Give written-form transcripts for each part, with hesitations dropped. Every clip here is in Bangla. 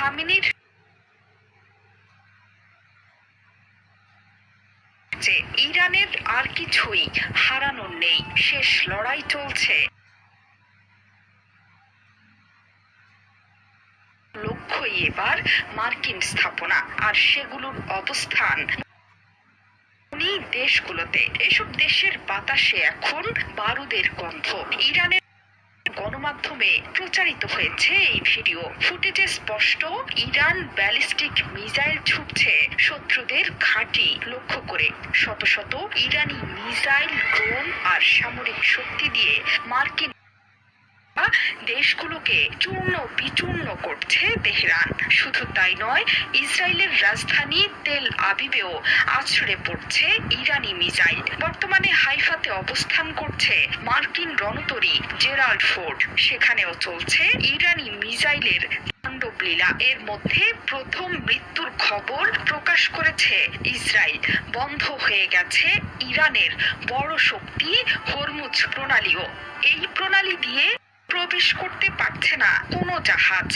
খামেনির যে ইরানের আর কিছুই হারানোর নেই, শেষ লড়াই চলছে। লক্ষ্যই এবার মার্কিন স্থাপনা আর সেগুলোর অবস্থান দেশগুলোতে। এসব দেশের বাতাসে এখন বারুদের গন্ধ। ইরানের গণমাধ্যমে প্রচারিত হয়েছে এই ভিডিও ফুটেজে স্পষ্ট ইরান ব্যালিস্টিক মিসাইল ছুটছে শত্রুদের ঘাঁটি লক্ষ্য করে। শত শত ইরানি মিসাইল, ড্রোন আর সামরিক শক্তি দিয়ে মার্কিন দেশগুলোকে চূর্ণ বিচূর্ণ করছে তেহরান। শুধু তাই নয়, ইসরায়েলের রাজধানী তেল আবিবেও আছড়ে পড়ছে ইরানি মিসাইল। বর্তমানে হাইফাতে অবস্থান করছে মার্কিন রণতরী জেরাল্ড ফোর্ড, সেখানেও চলছে ইরানি মিসাইলের তাণ্ডবলীলা। এর মধ্যে প্রথম মৃত্যুর খবর প্রকাশ করেছে ইসরায়েল। বন্ধ হয়ে গেছে ইরানের বড় শক্তি হরমুজ প্রণালীও। এই প্রণালী দিয়ে প্রবেশ করতে পারছে না কোনো জাহাজ।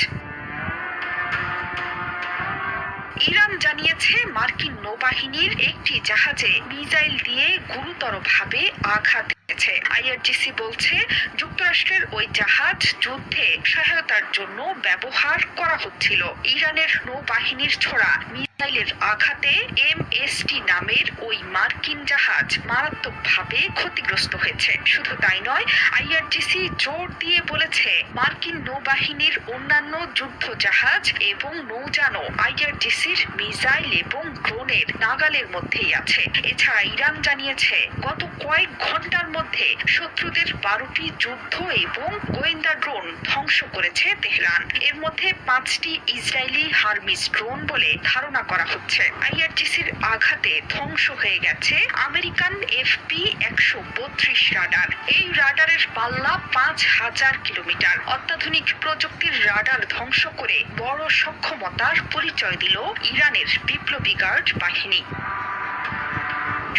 ইরান জানিয়েছে মার্কিন নৌবাহিনীর একটি জাহাজে মিসাইল দিয়ে গুরুতরভাবে আঘাত দিয়েছে। আইআরজিসি বলছে যুক্তরাষ্ট্রের ওই জাহাজ যুদ্ধে সহায়তার জন্য ব্যবহার করা হচ্ছিল। ইরানের নৌবাহিনীর ছোড়া মিসাইলের আঘাতে MST নামের ওই মার্কিন জাহাজ মারাত্মকভাবে ক্ষতিগ্রস্ত হয়েছে। শুধু তাই নয়, আইআরজিসি জোর দিয়ে বলেছে মার্কিন নৌবাহিনীর অন্যান্য যুদ্ধ জাহাজ এবং নৌযানও আইআরজিসির মিসাইল এবং ড্রোনের নাগালের মধ্যেই আছে। এছাড়া ইরান জানিয়েছে গত কয়েক ঘন্টার মধ্যে শত্রুদের 12টি যুদ্ধ এবং গোয়েন্দা ড্রোন ধ্বংস করেছে তেহরান। এর মধ্যে 5টি ইসরায়েলি হারমিস ড্রোন বলে ধারণা করা হচ্ছে। আইআরজিসির আঘাতে ধ্বংস হয়ে গেছে আমেরিকান FP-132 রাডার। এই রাডারের পাল্লা 5000 কিলোমিটার। অত্যাধুনিক প্রযুক্তির রাডার ধ্বংস করে বড় সক্ষমতার পরিচয় দিল ইরানের বিপ্লবী গার্ড বাহিনী।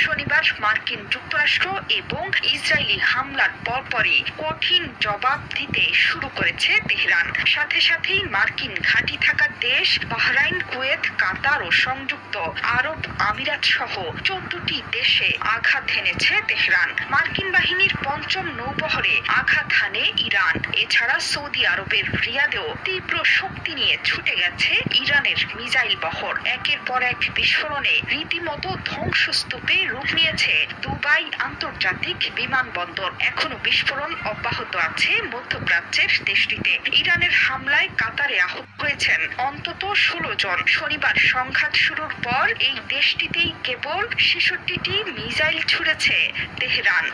শনিবার মার্কিন যুক্তরাষ্ট্র এবং ইসরায়েলি হামলার পরপরই কঠিন জবাব দিতে শুরু করেছে তেহরান। সাথে সাথেই মার্কিন ঘাঁটি থাকা দেশ বাহরাইন, কুয়েত, কাতার ও সংযুক্ত আরব আমিরাত সহ 14টি দেশে আঘাত হেনেছে তেহরান। মার্কিন বাহিনীর 5ম নৌবহরে আঘাত হানে ইরান। এছাড়া সৌদি আরবের রিয়াদেও তীব্র শক্তি নিয়ে ছুটে গেছে ইরানের মিসাইল বহর। একের পর এক বিস্ফোরণে রীতিমতো ধ্বংসস্তূপে রূপ নিয়েছে দুবাই আন্তর্জাতিক বিমানবন্দর। এখনো বিস্ফোরণ অব্যাহত আছে মধ্যপ্রাচ্যের দেশটিতে। ইরানের হামলায় কাতারে আহত হয়েছেন অন্তত 16 জন। শনিবার সংঘাত শুরুর পর এই দেশটিতেই কেবল 66টি মিসাইল ছুড়েছে তেহরান।